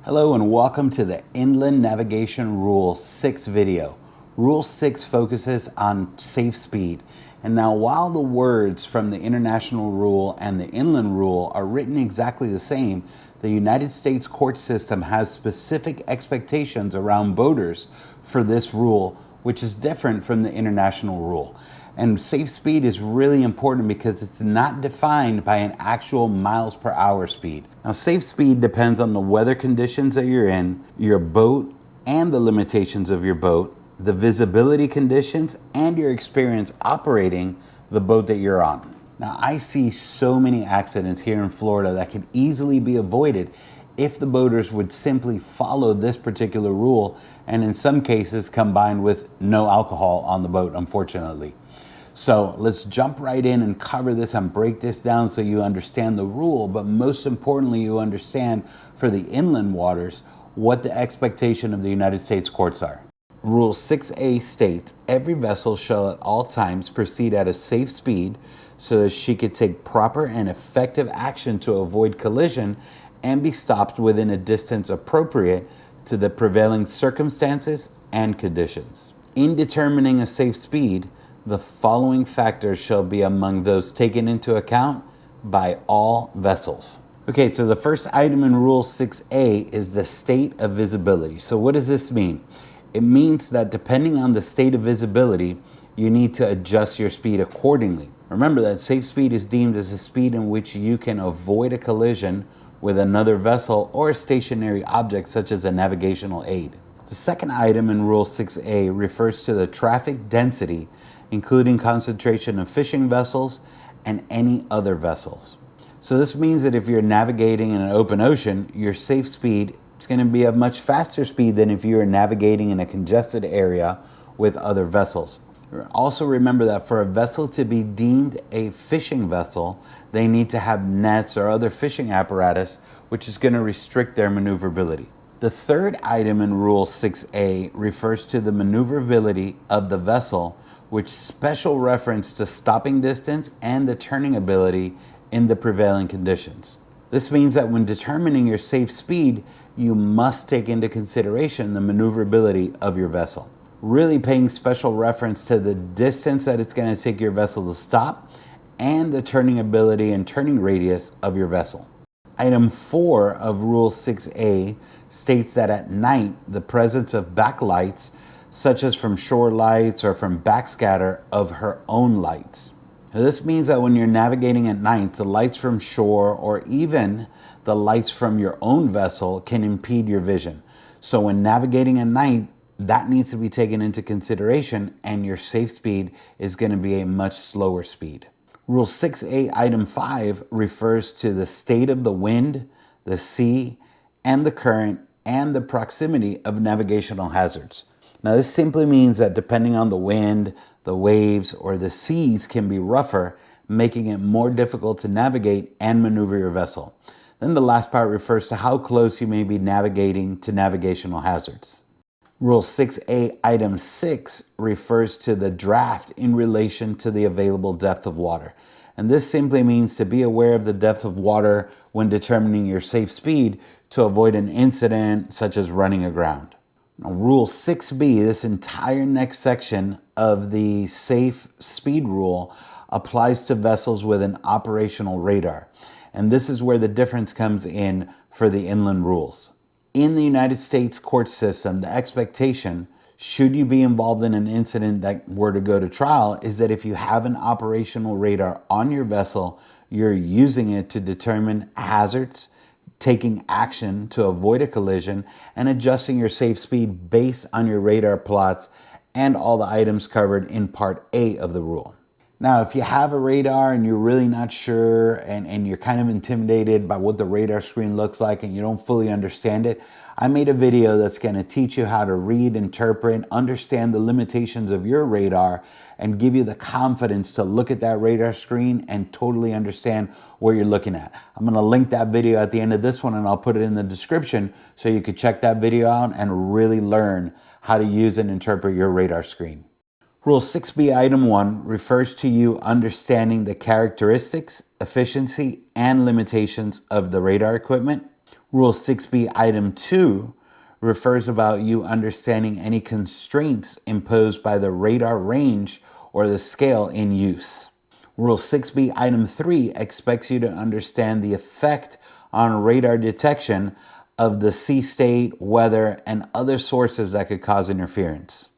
Hello and welcome to the Inland Navigation Rule 6 video. Rule 6 focuses on safe speed. And now while the words from the International Rule and the Inland Rule are written exactly the same, the United States court system has specific expectations around boaters for this rule, which is different from the International Rule. And safe speed is really important because it's not defined by an actual miles per hour speed. Now, safe speed depends on the weather conditions that you're in, your boat and the limitations of your boat, the visibility conditions, and your experience operating the boat that you're on. Now, I see so many accidents here in Florida that can easily be avoided if the boaters would simply follow this particular rule, and in some cases combined with no alcohol on the boat, unfortunately. So let's jump right in and cover this and break this down so you understand the rule, but most importantly, you understand for the inland waters what the expectation of the United States courts are. Rule 6A states, every vessel shall at all times proceed at a safe speed so that she could take proper and effective action to avoid collision and be stopped within a distance appropriate to the prevailing circumstances and conditions. In determining a safe speed, the following factors shall be among those taken into account by all vessels. Okay, so the first item in Rule 6A is the state of visibility. So what does this mean? It means that depending on the state of visibility, you need to adjust your speed accordingly. Remember that safe speed is deemed as a speed in which you can avoid a collision with another vessel or a stationary object such as a navigational aid. The second item in Rule 6A refers to the traffic density, including concentration of fishing vessels and any other vessels. So this means that if you're navigating in an open ocean, your safe speed is going to be a much faster speed than if you're navigating in a congested area with other vessels. Also remember that for a vessel to be deemed a fishing vessel, they need to have nets or other fishing apparatus, which is going to restrict their maneuverability. The third item in Rule 6A refers to the maneuverability of the vessel, with special reference to stopping distance and the turning ability in the prevailing conditions. This means that when determining your safe speed, you must take into consideration the maneuverability of your vessel, really paying special reference to the distance that it's going to take your vessel to stop and the turning ability and turning radius of your vessel. Item 4 of Rule 6A states that at night, the presence of backlights, such as from shore lights or from backscatter of her own lights. Now, this means that when you're navigating at night, the lights from shore or even the lights from your own vessel can impede your vision. So when navigating at night, that needs to be taken into consideration, and your safe speed is going to be a much slower speed. Rule 6A item 5 refers to the state of the wind, the sea, and the current, and the proximity of navigational hazards. Now, this simply means that depending on the wind, the waves, or the seas can be rougher, making it more difficult to navigate and maneuver your vessel. Then the last part refers to how close you may be navigating to navigational hazards. Rule 6A item 6 refers to the draft in relation to the available depth of water. And this simply means to be aware of the depth of water when determining your safe speed to avoid an incident such as running aground. Now, Rule 6B, this entire next section of the safe speed rule, applies to vessels with an operational radar. And this is where the difference comes in for the inland rules. In the United States court system, the expectation, should you be involved in an incident that were to go to trial, is that if you have an operational radar on your vessel, you're using it to determine hazards, taking action to avoid a collision, and adjusting your safe speed based on your radar plots and all the items covered in Part A of the rule. Now, if you have a radar and you're really not sure and you're kind of intimidated by what the radar screen looks like and you don't fully understand it, I made a video that's going to teach you how to read, interpret, understand the limitations of your radar, and give you the confidence to look at that radar screen and totally understand what you're looking at. I'm going to link that video at the end of this one, and I'll put it in the description so you could check that video out and really learn how to use and interpret your radar screen. Rule 6B item 1 refers to you understanding the characteristics, efficiency, and limitations of the radar equipment. Rule 6B item 2 refers about you understanding any constraints imposed by the radar range or the scale in use. Rule 6B item 3 expects you to understand the effect on radar detection of the sea state, weather, and other sources that could cause interference.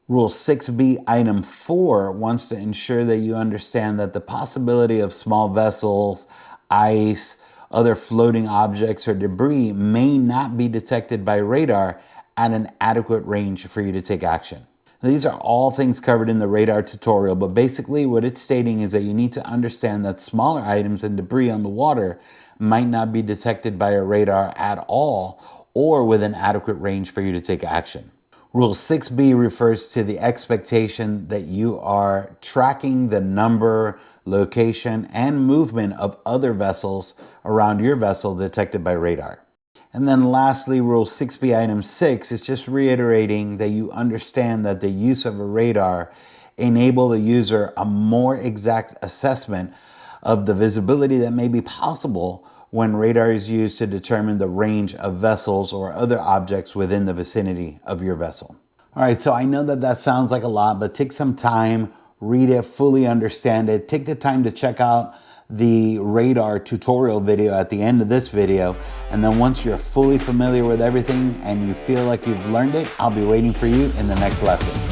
Rule 6B item 4 wants to ensure that you understand that the possibility of small vessels, ice, other floating objects, or debris may not be detected by radar at an adequate range for you to take action. These are all things covered in the radar tutorial, but basically what it's stating is that you need to understand that smaller items and debris on the water might not be detected by a radar at all or with an adequate range for you to take action. Rule 6B refers to the expectation that you are tracking the number, location, and movement of other vessels around your vessel detected by radar. And then lastly, Rule 6B item 6 is just reiterating that you understand that the use of a radar enable the user a more exact assessment of the visibility that may be possible when radar is used to determine the range of vessels or other objects within the vicinity of your vessel. All right, so I know that that sounds like a lot, but take some time, read it, fully understand it. Take the time to check out the radar tutorial video at the end of this video. And then once you're fully familiar with everything and you feel like you've learned it, I'll be waiting for you in the next lesson.